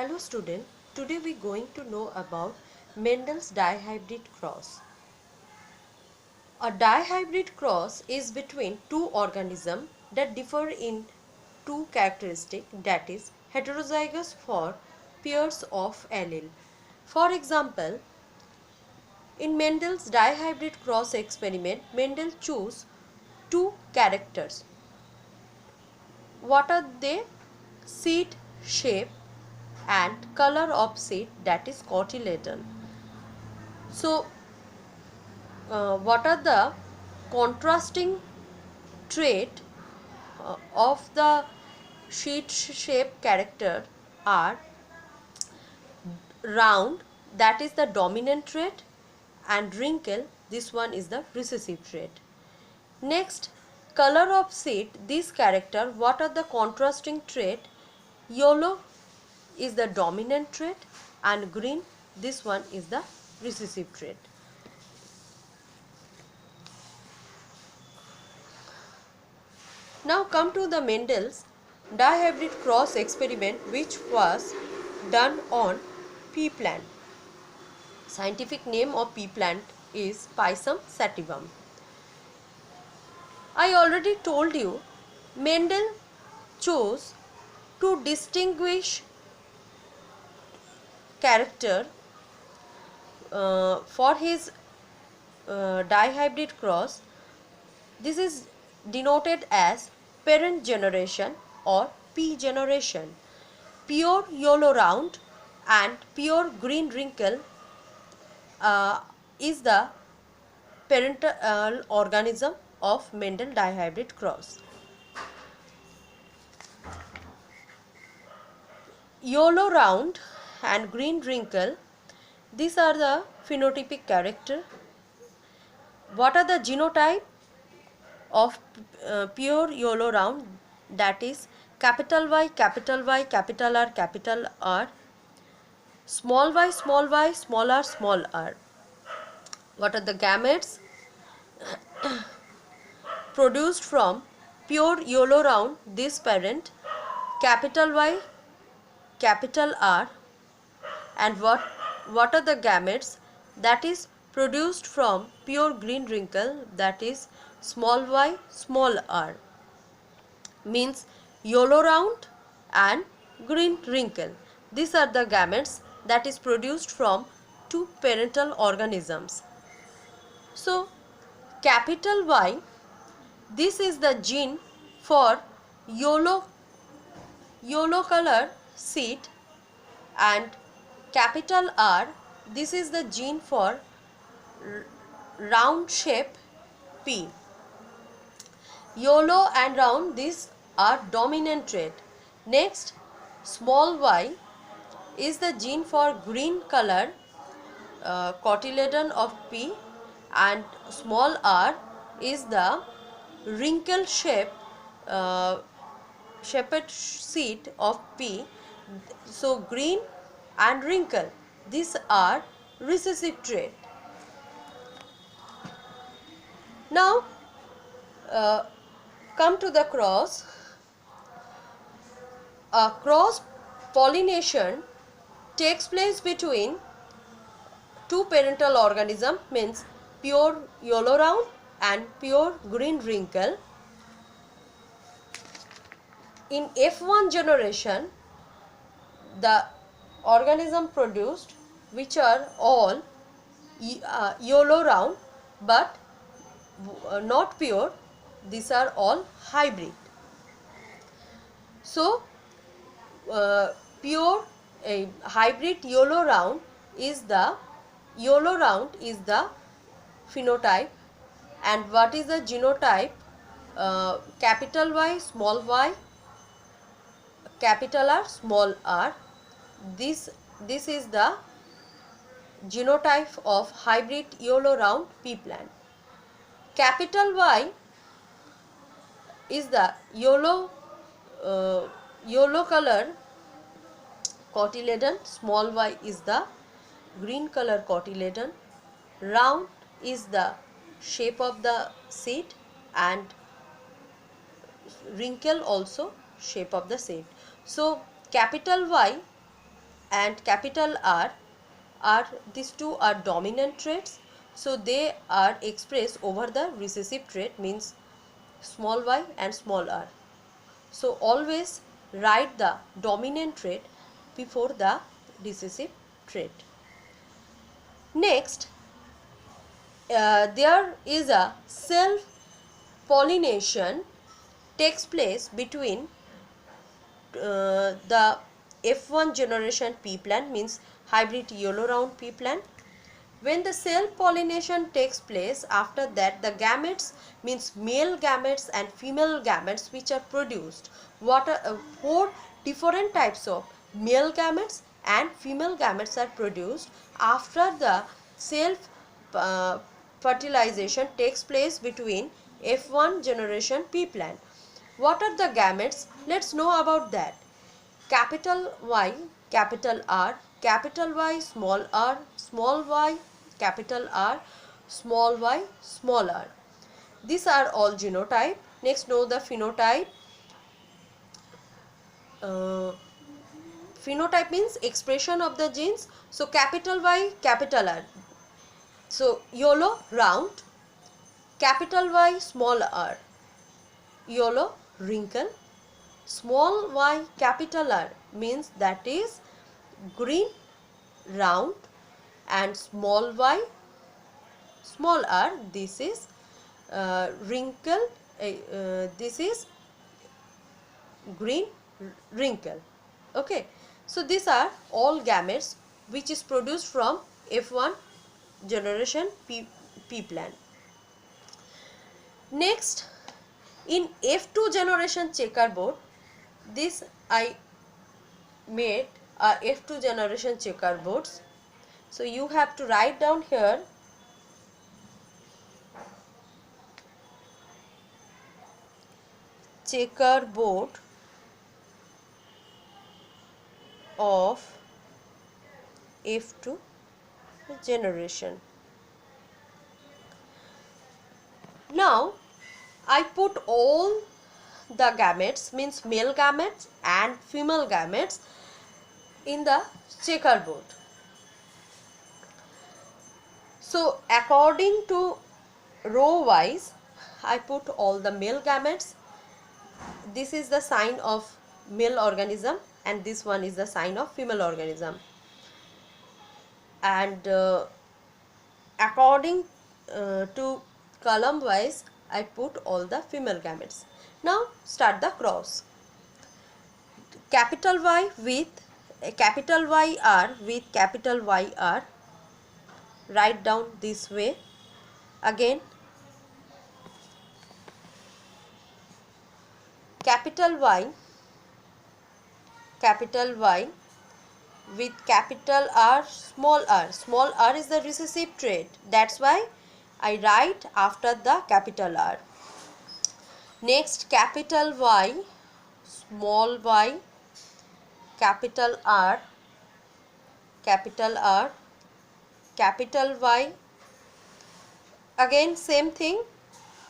Hello student, today we are going to know about Mendel's dihybrid cross. A dihybrid cross is between two organisms that differ in two characteristics, that is heterozygous for pairs of allele. For example, in Mendel's dihybrid cross experiment, Mendel chose two characters. What are they? Seed shape and color of seed, that is cotyledon. So, what are the contrasting trait of the sheet shape character are round, that is the dominant trait, and wrinkle, this one is the recessive trait. Next, color of seed, this character, what are the contrasting trait? Yellow is the dominant trait and green, this one is the recessive trait. Now come to the Mendel's dihybrid cross experiment, which was done on pea plant. Scientific name of pea plant is Pisum sativum. I already told you Mendel chose to distinguish character for his dihybrid cross. This is denoted as parent generation or P generation. Pure yellow round and pure green wrinkle is the parental organism of Mendel dihybrid cross. Yellow round and green wrinkle, these are the phenotypic character. What are the genotype of pure yellow round? That is capital Y, capital Y, capital R, small y, small r, small r. What are the gametes produced from pure yellow round? This parent, capital Y, capital R. And what are the gametes that is produced from pure green wrinkle? That is small y, small r. Means yellow round and green wrinkle. These are the gametes that is produced from two parental organisms. So, capital Y, this is the gene for yellow color seed, and capital R, this is the gene for round shape P. Yellow and round, these are dominant trait. Next, small y is the gene for green color cotyledon of P, and small r is the wrinkle shape shaped seed of P. So, green and wrinkle, these are recessive trait. Now, come to the cross. A cross pollination takes place between two parental organisms, means pure yellow round and pure green wrinkle. In F1 generation, the organism produced, which are all yellow round but not pure, these are all hybrid. So, pure hybrid yellow round is the phenotype. And what is the genotype? Capital Y, small y, capital R, small r. This is the genotype of hybrid yellow round pea plant. Capital Y is the yellow color cotyledon, small y is the green color cotyledon, round is the shape of the seed, and wrinkle also shape of the seed. So, capital Y and capital R are, these two are dominant traits, so they are expressed over the recessive trait, means small y and small r. So always write the dominant trait before the recessive trait. Next, there is a self pollination takes place between the F1 generation pea plant, means hybrid yellow round pea plant. When the self pollination takes place, after that the gametes, means male gametes and female gametes, which are produced. What are four different types of male gametes and female gametes are produced after the self fertilization takes place between F1 generation pea plant. What are the gametes? Let's know about that. Capital Y, capital R, capital Y, small r, small y, capital R, small y, small r. These are all genotype. Next, know the phenotype. Phenotype means expression of the genes. So capital Y, capital R. So yellow, round. Capital Y, small r. Yellow, wrinkle. Small y, capital R means that is green, round, and small y, small r, this is wrinkle, this is green wrinkle. Okay, so these are all gametes which is produced from F1 generation pea plant. Next, in F2 generation checkerboard, this I made a F2 generation checkerboards. So you have to write down here checkerboard of F2 generation. Now I put all the gametes, means male gametes and female gametes, in the checkerboard. So according to row wise, I put all the male gametes. This is the sign of male organism and this one is the sign of female organism. And according to column wise, I put all the female gametes. Now start the cross. Capital Y with capital YR with capital YR. Write down this way. Again, capital Y with capital R, small r. Small r is the recessive trait. That's why I write after the capital R. Next, capital Y, small y, capital R, capital R, capital Y. Again, same thing.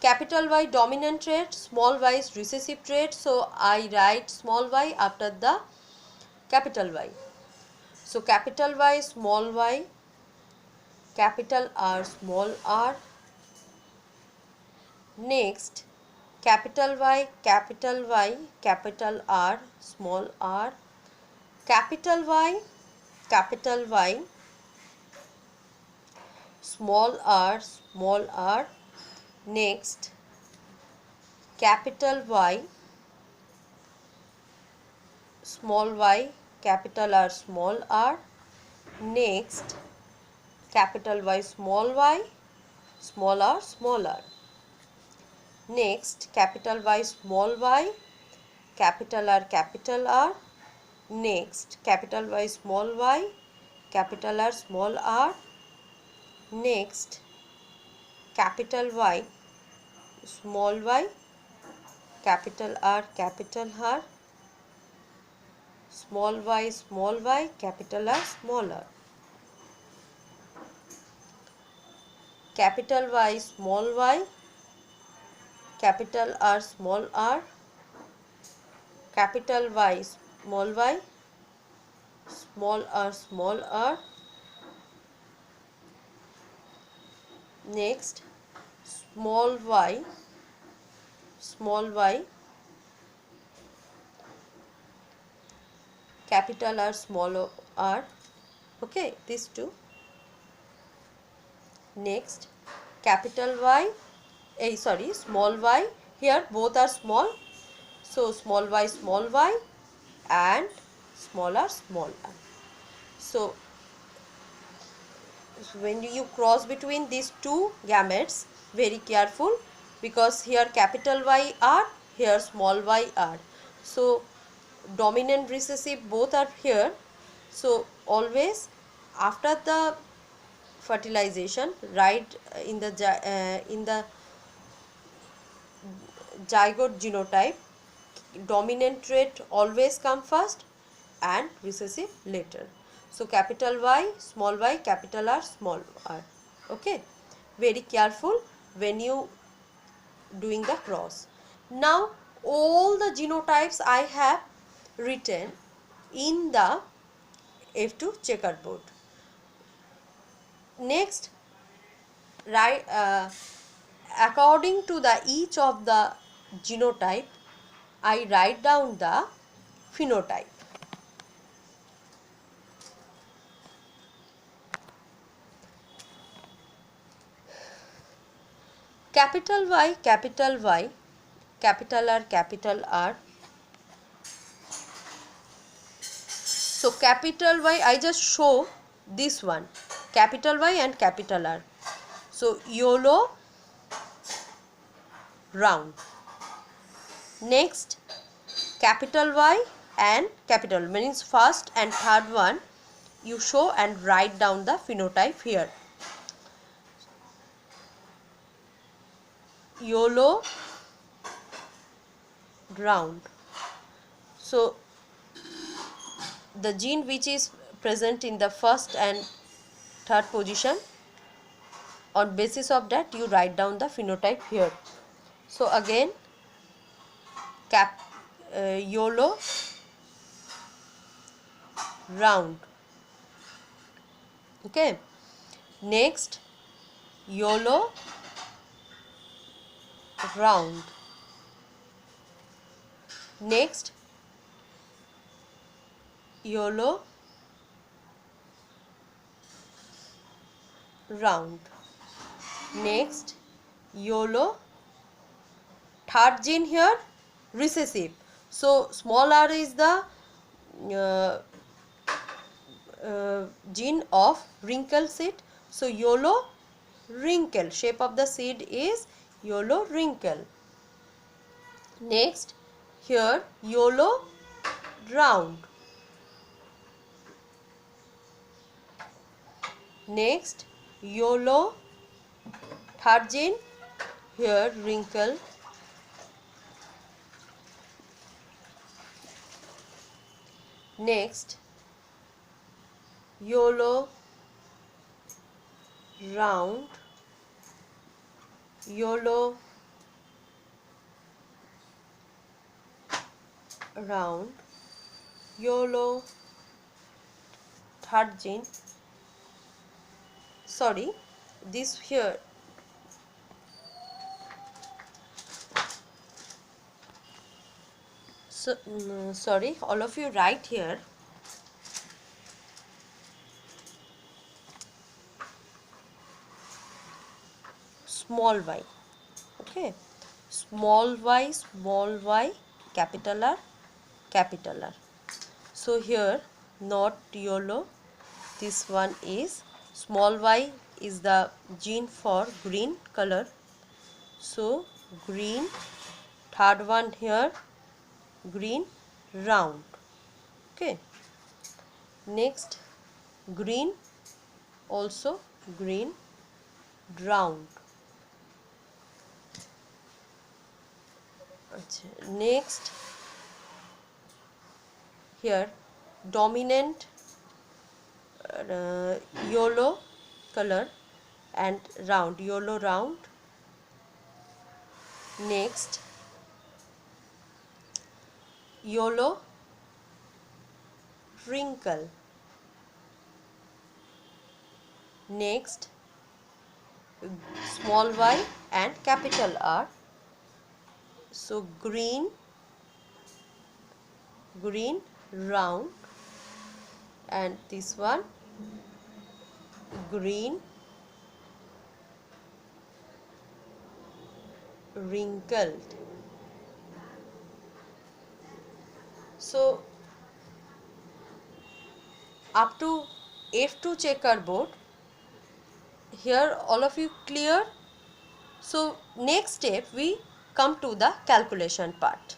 Capital Y dominant trait, small y is recessive trait. So I write small y after the capital Y. So capital Y, small y, capital R, small r. Next, capital Y, capital R, small r. Capital Y, small r, small r. Next, capital Y, small y, capital R, small r. Next, capital Y, small y, small r, small r. Next, capital Y, small y, capital R, capital R. Next, capital Y, small y, capital R, small r. Next, capital Y, small y, capital R, small y, capital R, small r. Capital Y, small y, capital R, small r. Capital Y, small y, small r, next small y, capital R, small r, okay, these two. Next capital Y, small y, here both are small, so small y and small r. So when you cross between these two gametes, very careful, because here capital Y are, here small y are, so dominant recessive both are here. So always after the fertilization, write in the zygote genotype, dominant trait always come first and recessive later. So capital Y, capital R, small r. Okay, very careful when you doing the cross. Now all the genotypes I have written in the F2 checkerboard. Next, right, according to the each of the genotype, I write down the phenotype. Capital Y, capital R. So capital Y, I just show this one, capital Y and capital R. So YOLO, round. Next capital Y and capital, means first and third one you show and write down the phenotype here. YOLO, round. So the gene which is present in the first and third position, on basis of that you write down the phenotype here. So again YOLO, round. Okay, next YOLO, round. Next YOLO, round. Next YOLO, third gene here recessive, so small r is the gene of wrinkle seed, so YOLO, wrinkle, shape of the seed is YOLO, wrinkle. Next here YOLO, round. Next YOLO, third gene, here wrinkle. Next YOLO, round. YOLO, round. YOLO, third gene, sorry, this here so sorry, all of you write here small y, okay, small y, capital R, capital R. So here not YOLO, this one is small y is the gene for green color, so green, third one here green, round. Okay, next green, also green, round. Next here dominant YOLO color and round, YOLO, round. Next YOLO, wrinkle. Next, small y and capital R. So green, round, and this one green, wrinkled. So up to F2 checkerboard, here all of you clear? So next step we come to the calculation part.